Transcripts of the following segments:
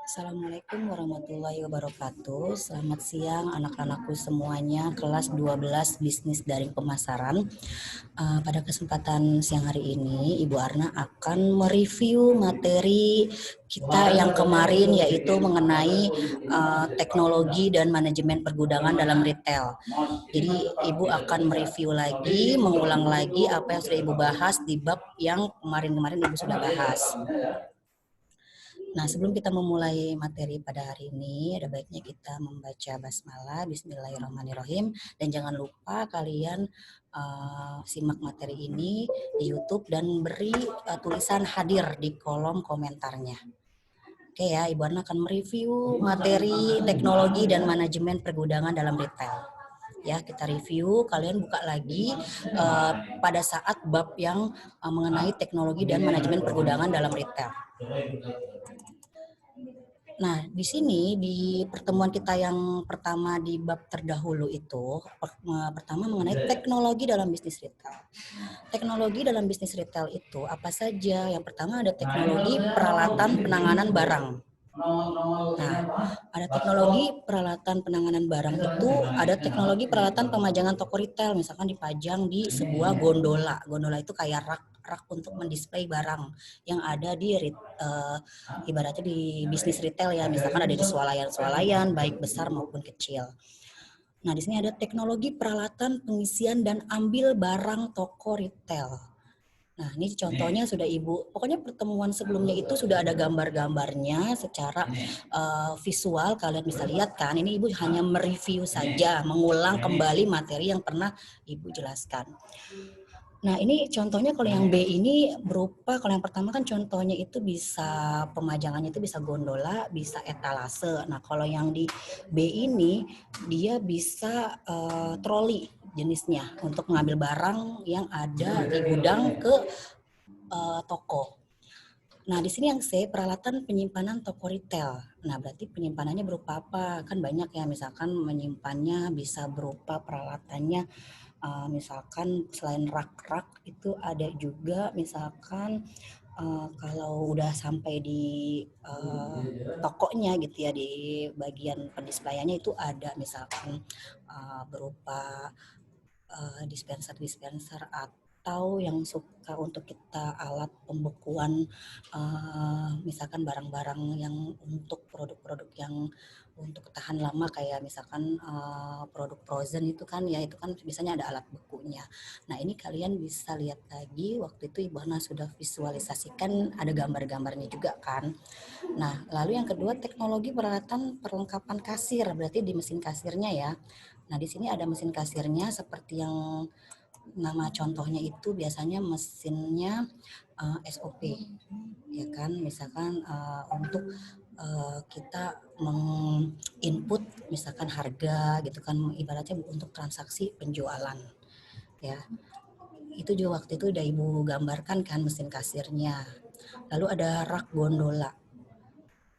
Assalamualaikum warahmatullahi wabarakatuh. Selamat siang anak-anakku semuanya, kelas 12 Bisnis Daring Pemasaran. Pada kesempatan siang hari ini, Ibu Arna akan mereview materi kita yang kemarin, yaitu mengenai teknologi dan manajemen pergudangan dalam retail. Jadi Ibu akan mereview lagi, mengulang lagi apa yang sudah Ibu bahas di bab yang kemarin-kemarin Ibu sudah bahas. Nah, sebelum kita memulai materi pada hari ini, ada baiknya kita membaca basmalah, Bismillahirrahmanirrahim, dan jangan lupa kalian simak materi ini di YouTube dan beri tulisan hadir di kolom komentarnya. Oke ya, Ibu Ana akan mereview materi teknologi dan manajemen pergudangan dalam retail. Ya, kita review, kalian buka lagi pada saat bab yang mengenai teknologi dan manajemen pergudangan dalam retail. Nah, di sini di pertemuan kita yang pertama di bab terdahulu itu, pertama mengenai teknologi dalam bisnis retail. Teknologi dalam bisnis retail itu apa saja? Yang pertama ada teknologi peralatan penanganan barang. Nah, ada teknologi peralatan penanganan barang itu, ada teknologi peralatan pemajangan toko retail, misalkan dipajang di sebuah gondola. Gondola itu kayak rak untuk mendisplay barang yang ada di ibaratnya di bisnis retail ya, misalkan ada di swalayan-swalayan baik besar maupun kecil. Nah, di sini ada teknologi peralatan pengisian dan ambil barang toko retail. Nah, ini contohnya sudah Ibu, pokoknya pertemuan sebelumnya itu sudah ada gambar-gambarnya secara visual, kalian bisa lihat kan, ini Ibu hanya mereview saja, mengulang kembali materi yang pernah Ibu jelaskan. Nah, ini contohnya kalau yang B ini berupa, kalau yang pertama kan contohnya itu bisa, pemajangannya itu bisa gondola, bisa etalase. Nah, kalau yang di B ini, dia bisa troli jenisnya untuk mengambil barang yang ada di gudang ke toko. Nah, di sini yang C, peralatan penyimpanan toko retail. Nah, berarti penyimpanannya berupa apa? Kan banyak ya, misalkan menyimpannya bisa berupa peralatannya, misalkan selain rak-rak itu ada juga misalkan kalau udah sampai di tokonya gitu ya, di bagian pendisplayannya itu ada misalkan berupa dispenser atau yang suka untuk kita alat pembekuan misalkan barang-barang yang untuk produk-produk yang untuk tahan lama kayak misalkan produk frozen itu kan ya, itu kan biasanya ada alat bekunya. Nah, ini kalian bisa lihat lagi, waktu itu Ibu Hana sudah visualisasikan, ada gambar-gambarnya juga kan. Nah, lalu yang kedua teknologi peralatan perlengkapan kasir, berarti di mesin kasirnya ya. Nah, di sini ada mesin kasirnya seperti yang nama contohnya itu biasanya mesinnya SOP, ya kan, misalkan untuk kita menginput misalkan harga gitu kan, ibaratnya untuk transaksi penjualan ya. Itu juga waktu itu udah Ibu gambarkan kan mesin kasirnya. Lalu ada rak gondola.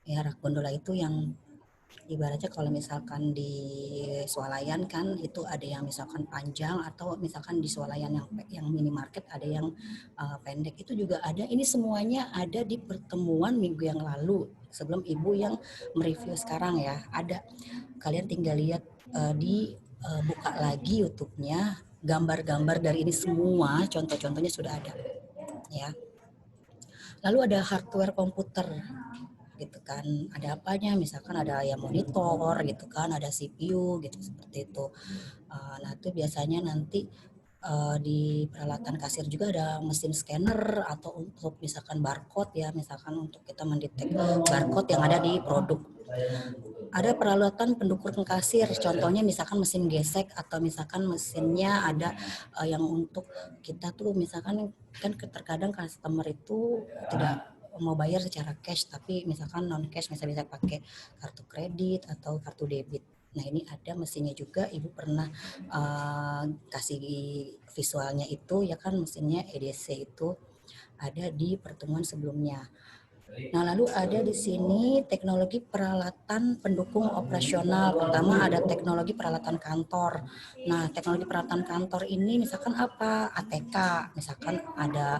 Ya, rak gondola itu yang ibaratnya kalau misalkan di swalayan kan itu ada yang misalkan panjang, atau misalkan di swalayan yang minimarket ada yang pendek, itu juga ada. Ini semuanya ada di pertemuan minggu yang lalu sebelum Ibu yang mereview sekarang ya. Ada, kalian tinggal lihat buka lagi YouTube-nya, gambar-gambar dari ini semua, contoh-contohnya sudah ada ya. Lalu ada hardware komputer gitu kan, ada apanya, misalkan ada ya monitor gitu kan, ada CPU gitu seperti itu. Nah, itu biasanya nanti di peralatan kasir juga ada mesin scanner atau untuk misalkan barcode ya, misalkan untuk kita mendetek barcode yang ada di produk. Ada peralatan pendukung kasir, contohnya misalkan mesin gesek, atau misalkan mesinnya ada yang untuk kita tuh misalkan kan terkadang customer itu tidak mau bayar secara cash, tapi misalkan non cash, misalnya bisa pakai kartu kredit atau kartu debit. Nah, ini ada mesinnya juga, Ibu pernah kasih visualnya itu ya kan, mesinnya EDC itu ada di pertemuan sebelumnya. Nah, lalu ada di sini teknologi peralatan pendukung operasional. Pertama ada teknologi peralatan kantor. Nah, teknologi peralatan kantor ini misalkan apa? ATK, misalkan ada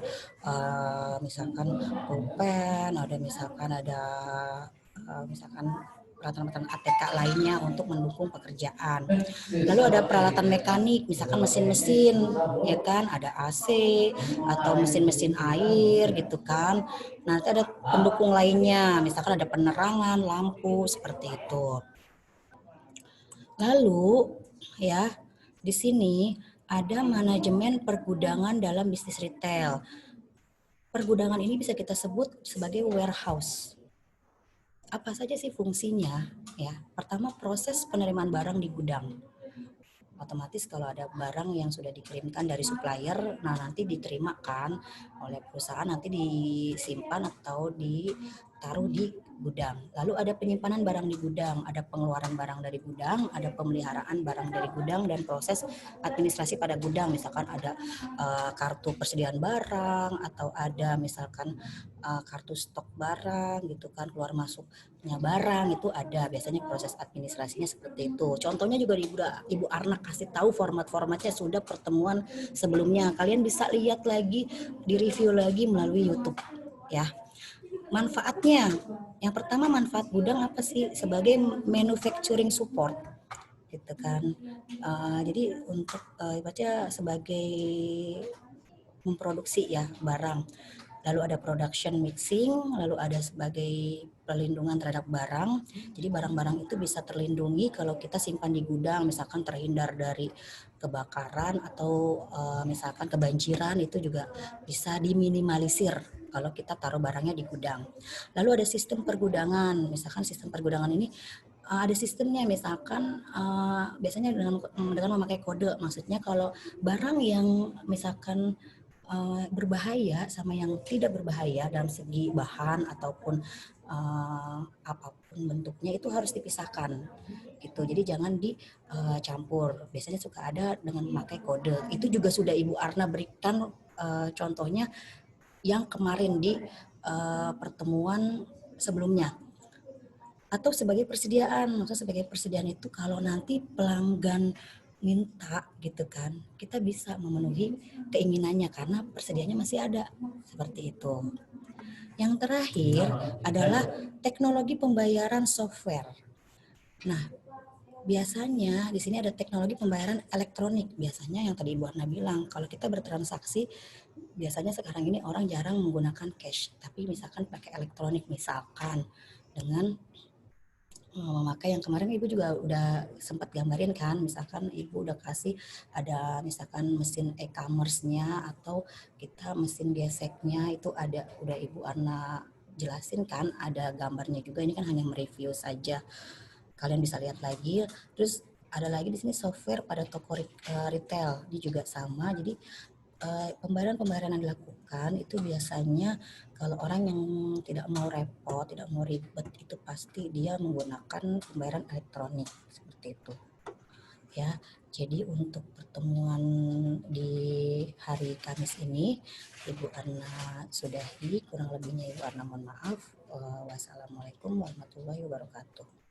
misalkan pulpen, ada misalkan ada misalkan peralatan-peralatan ATK lainnya untuk mendukung pekerjaan. Lalu ada peralatan mekanik, misalkan mesin-mesin, ya kan, ada AC atau mesin-mesin air gitu kan. Nanti ada pendukung lainnya, misalkan ada penerangan, lampu seperti itu. Lalu ya, di sini ada manajemen pergudangan dalam bisnis retail. Pergudangan ini bisa kita sebut sebagai warehouse. Apa saja sih fungsinya? Ya, pertama proses penerimaan barang di gudang. Otomatis kalau ada barang yang sudah dikirimkan dari supplier, nah nanti diterima kan oleh perusahaan, nanti disimpan atau ditaruh di gudang. Lalu ada penyimpanan barang di gudang, ada pengeluaran barang dari gudang, ada pemeliharaan barang dari gudang, dan proses administrasi pada gudang. Misalkan ada kartu persediaan barang, atau ada misalkan kartu stok barang gitu kan, keluar masuknya barang itu ada. Biasanya proses administrasinya seperti itu. Contohnya juga Ibu Arna kasih tahu format-formatnya sudah pertemuan sebelumnya. Kalian bisa lihat lagi, di review lagi melalui YouTube ya. Manfaatnya, yang pertama manfaat gudang apa sih? Sebagai manufacturing support gitu kan. Jadi untuk ibaratnya sebagai memproduksi ya barang. Lalu ada production mixing, lalu ada sebagai perlindungan terhadap barang. Jadi barang-barang itu bisa terlindungi kalau kita simpan di gudang, misalkan terhindar dari kebakaran atau misalkan kebanjiran, itu juga bisa diminimalisir kalau kita taruh barangnya di gudang. Lalu ada sistem pergudangan, misalkan sistem pergudangan ini ada sistemnya, misalkan biasanya dengan memakai kode. Maksudnya kalau barang yang misalkan berbahaya sama yang tidak berbahaya dalam segi bahan ataupun apapun bentuknya, itu harus dipisahkan gitu. Jadi jangan dicampur. Biasanya suka ada dengan memakai kode. Itu juga sudah Ibu Arna berikan contohnya yang kemarin di pertemuan sebelumnya. Atau sebagai persediaan, maksudnya sebagai persediaan itu kalau nanti pelanggan minta gitu kan, kita bisa memenuhi keinginannya karena persediaannya masih ada, seperti itu. Yang terakhir adalah teknologi pembayaran software. Nah, biasanya di sini ada teknologi pembayaran elektronik. Biasanya yang tadi Ibu Ana bilang, kalau kita bertransaksi, biasanya sekarang ini orang jarang menggunakan cash, tapi misalkan pakai elektronik, misalkan dengan memakai yang kemarin Ibu juga udah sempat gambarin kan, misalkan Ibu udah kasih ada misalkan mesin e-commerce-nya atau kita mesin geseknya itu ada, udah Ibu Ana jelasin kan, ada gambarnya juga. Ini kan hanya mereview saja, kalian bisa lihat lagi. Terus ada lagi di sini software pada toko retail, ini juga sama. Jadi pembayaran yang dilakukan itu biasanya kalau orang yang tidak mau repot, tidak mau ribet, itu pasti dia menggunakan pembayaran elektronik seperti itu. Ya, jadi untuk pertemuan di hari Kamis ini Ibu Ana sudahi, kurang lebihnya Ibu Ana mohon maaf. Wassalamualaikum warahmatullahi wabarakatuh.